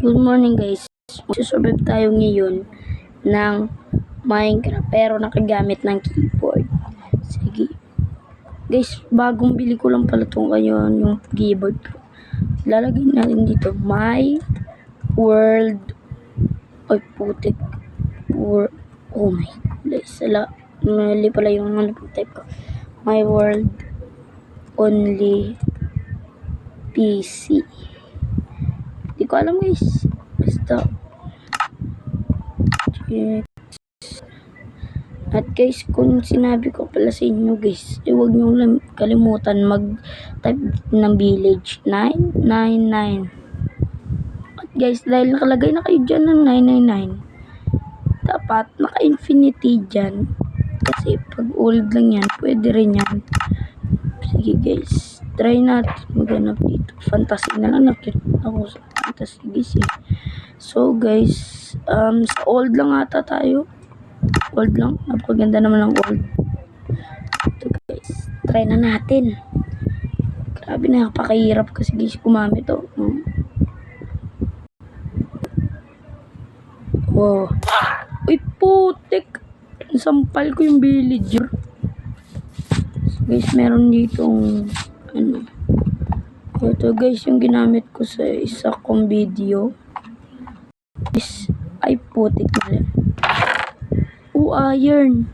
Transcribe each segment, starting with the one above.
Good morning guys. Magsusurvive tayo ngayon ng Minecraft pero nakagamit ng keyboard. Sige. Guys, bagong bili ko lang pala itong yung keyboard ko. Lalagay natin dito my world. Ay putik. Oh my god. Mali pala yung type ko. My world only PC. Di ko alam guys. Basta. Check. At guys, kung sinabi ko pala sa inyo guys, huwag nyo kalimutan mag-type ng village 999. At guys, dahil nakalagay na kayo dyan ng 999, dapat naka-infinity dyan. Kasi pag old lang yan, pwede rin yan. Sige guys, try natin maghanap dito. Fantasy na lang nakita ako sa fantasy guys eh. So guys, sa old lang ata tayo. Old lang, napakaganda naman ng old. Ito guys, try na natin. Grabe, nakapakahirap kasi guys kumamit to. Wow. Uy putik, nasampal ko yung villager. So guys, meron ditong ito guys yung ginamit ko sa isa kong video. Ay putik na rin. Iron.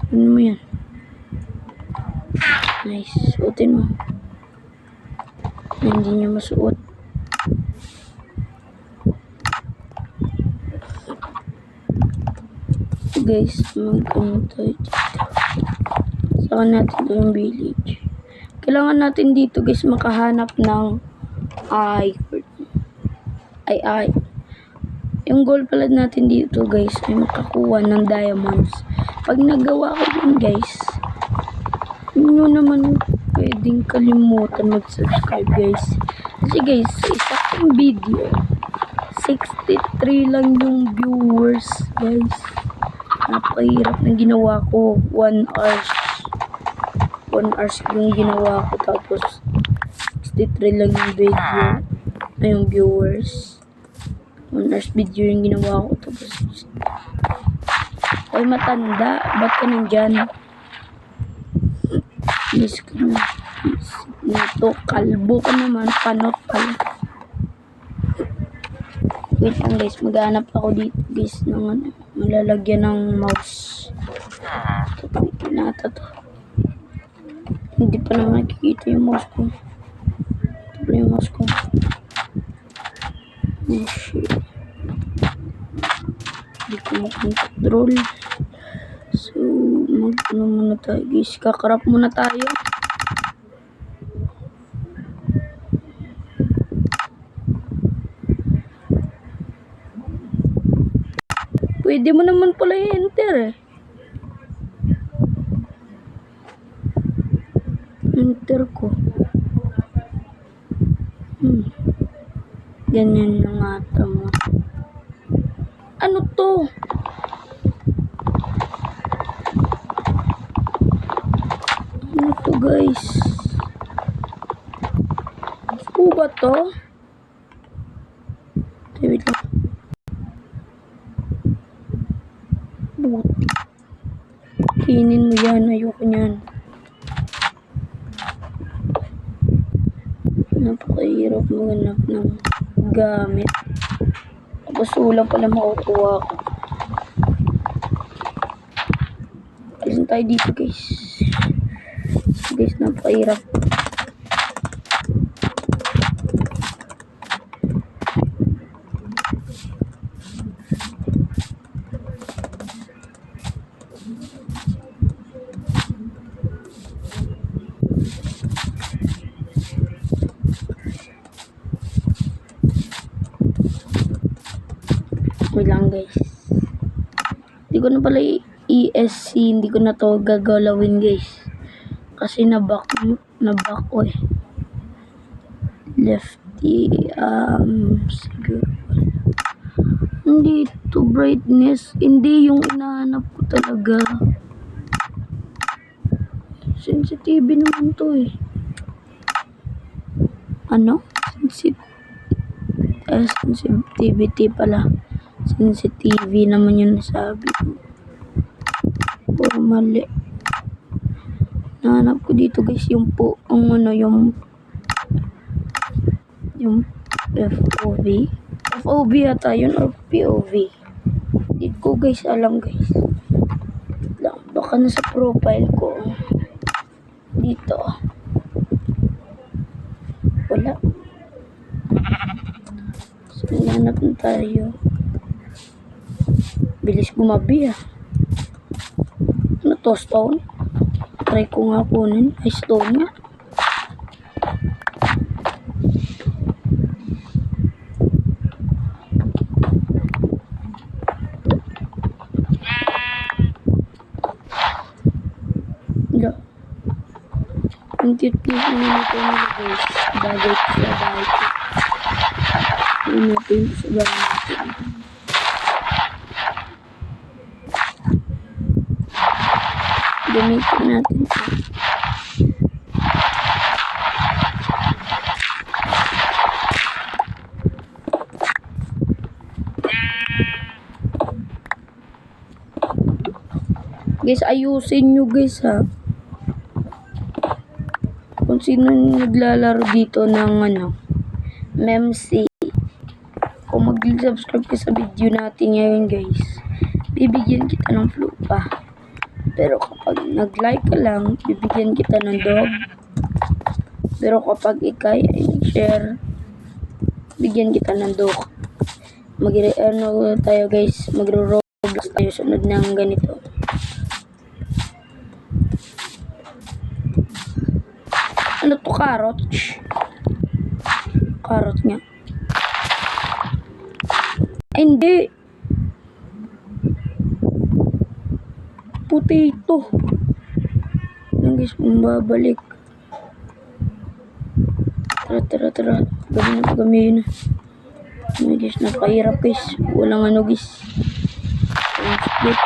Ano mo yan? Nice. Suotin mo. Hindi niya masuot. Guys, mag-ano tayo dito. Saka natin ito yung village. Kailangan natin dito guys makahanap ng yung goal pala natin dito guys ay makakuha ng diamonds. Pag nagawa ko yun guys, nyo naman pwedeng kalimutan mag-subscribe guys. Kasi guys, sa isang video 63 lang yung viewers guys. Napahirap na ginawa ko. 1 hours yung ginawa ko, tapos 63 lang yung video ay yung viewers. 1 hours video yung ginawa ko, tapos ay matanda, ba't ka nandyan? Miss ka na. Nito, kalbo ka naman, panot pala. Wait lang guys, maghanap ako dito guys ng malalagyan ng mouse. Wait nata to. Hindi pa naman nakikita yung mouse ko. Ito pala yung mouse ko. Oh shit. Hindi ko makontrol. So, mag-ano muna tayo guys. Kakarap muna tayo. Pwede mo naman pala i-enter eh. Enter ko. Ganyan lang ata mo. Ano to? Ano to guys? Ano ba to? Wait lang. Buti. Kinin mo yan. Ayoko nyan. Napakahirap maghanap ng gamit. Tapos ulang pala makukuha ko. Alisin tayo dito guys. Guys, napakahirap. Lang guys, hindi ko na pala ESC, hindi ko na to gagalawin guys kasi naback ko eh. Lefty siguro hindi to brightness, hindi yung inahanap ko talaga. Sensitive naman to eh. Ano? sensitivity pala. Sensitivity naman yun nasabi ko. Puro mali. Nahanap ko dito guys yung FOV. FOV yata yun or POV. Hindi ko guys alam guys. Baka nasa profile ko. Dito. Wala. So, nahanap na tayo. Bilis gumabi ah. Ano to? Stone? Try ko nga kunin. Ay, stone nga. Wala. Ang cute nito nila guys. Bagay ko sa bahay ko. Ito yung sa bahay natin. Gamitin natin ito. Guys, ayusin nyo guys ha. Kung sino naglalaro dito ng MEMC. Kung mag-subscribe ka sa video natin ngayon guys, bibigyan kita ng flupa. Pero kapag nag-like ka lang, bibigyan kita ng dog. Pero kapag ikay ay nag-share, bigyan kita ng dog. Tayo guys, magro-roblox tayo sunod ng ganito. Ano to, carrot? Carrot nga. Ay, hindi. Potato. Lang guys, babalik. Tara. Gamihin na. Ay guys, napahirap guys. Walang guys. Walang split.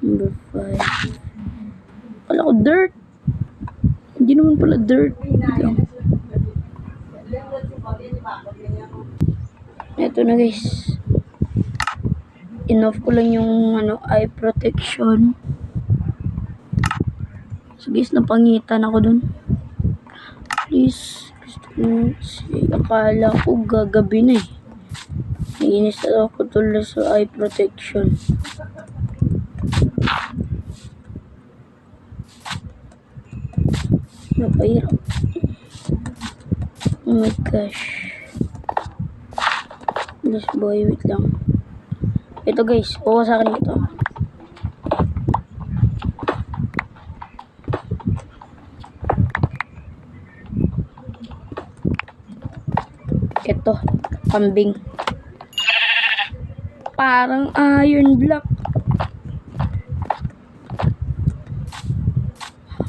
Number 5. Wala ko dirt. Hindi naman pala dirt. Ito na guys. Enough ko lang yung eye protection. So guys, napangitan ako dun. Please. Akala ko gagabi na eh. Nainis ako tuloy sa eye protection. Napahirap. Oh my gosh. This boy, wait lang. Ito guys, kuha sa akin ito. Ito, kambing. Parang iron block.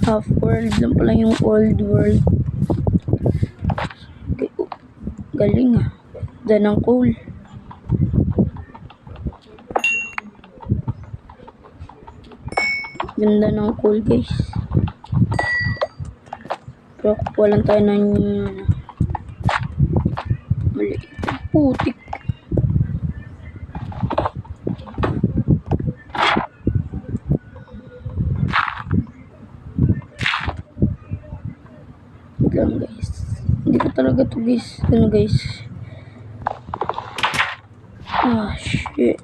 Half world lang pala yung old world. Galing ah. Ganda ng coal. Ganda ng coal guys. Pero kukuha lang tayo ng maliit. Putik. Lang guys. Hindi ko talaga to guys. Guys. Ah, shit.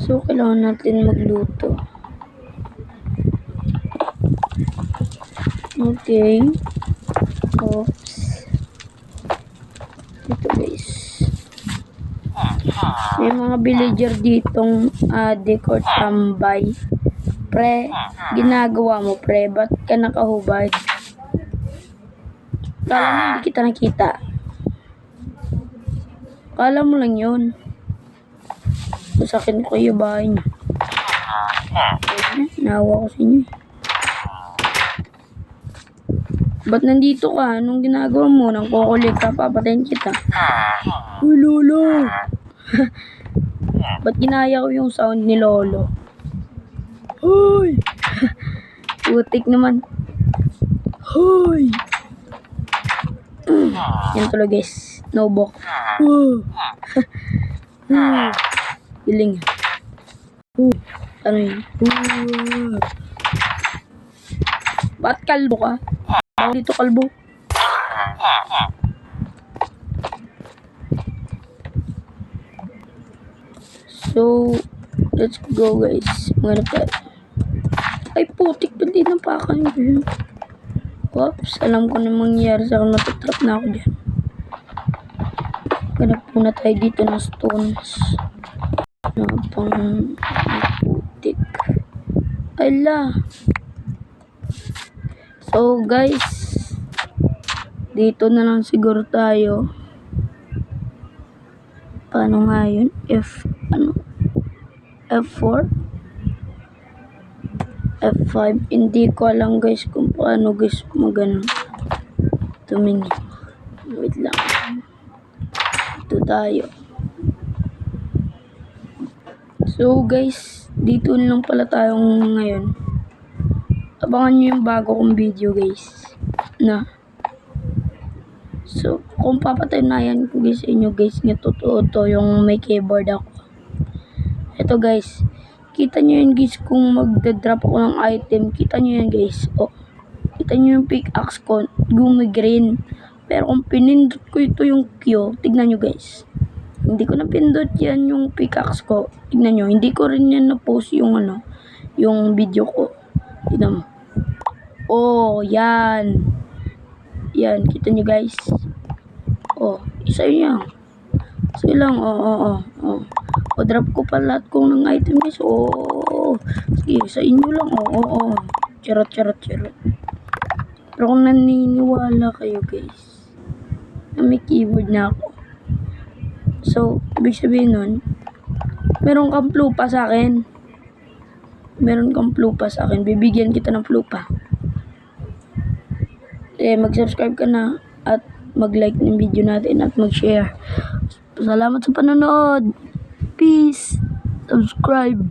So, kailangan natin magluto. Okay. Oops. Ito guys. May mga villager ditong adik or tambay. Pre, ginagawa mo pre, ba't ka nakahubad? Kala mo hindi kita nakita. Kala mo lang yun. Sasakin ko yung bahay niyo. Nawa ko sa inyo. Ba't nandito ka? Anong ginagawa mo? Nang kukulik ka, papatayin kita. Uy, Lolo! Ba't ginaya ko yung sound ni Lolo? Hoy! Putik naman. Hoy! Yan tuloy guys. Nobok. Hiling. Ano yun? Ba't kalbo ka? Bakit dito kalbo? So, let's go guys. Maghanap tayo. Ay putik, ba't di napakan yun? Oops, alam ko na mangyayari sa akin. Matatrap na ako dyan. Ganap muna tayo dito ng stones. Pang putik. Ala. So guys, dito na lang siguro tayo. Paano nga yun? F4? F5? Hindi ko alam guys kung paano guys magano. Tumingin. Wait lang. Ito tayo. So guys, dito lang pala tayong ngayon. Abangan nyo yung bago kong video guys. So, kung papatunayan ko guys sa inyo guys, nga totoo to yung may keyboard ako. Ito guys, kita nyo yun guys kung magdadrop ako ng item. Kita nyo yun guys. Oh, kita nyo yung pickaxe ko, gumigreen. Pero kung pinindot ko ito yung Q, tignan nyo guys. Hindi ko na pindot yan yung pickaxe ko. Tignan nyo, hindi ko rin yan na-post yung yung video ko. Tignan mo. Oh, yan. Yan, kita nyo guys. Oh, isa yan. Isa lang, oh. O, drop ko pa lahat kong ng item guys. Oh, sige, sa inyo lang, oh. Charot. Pero kung naniniwala kayo guys, na may keyboard na ako. So, ibig sabihin nun, meron kang plupa sa akin. Bibigyan kita ng plupa. Mag-subscribe ka na at mag-like ng video natin at mag-share. Salamat sa panonood. Peace. Subscribe.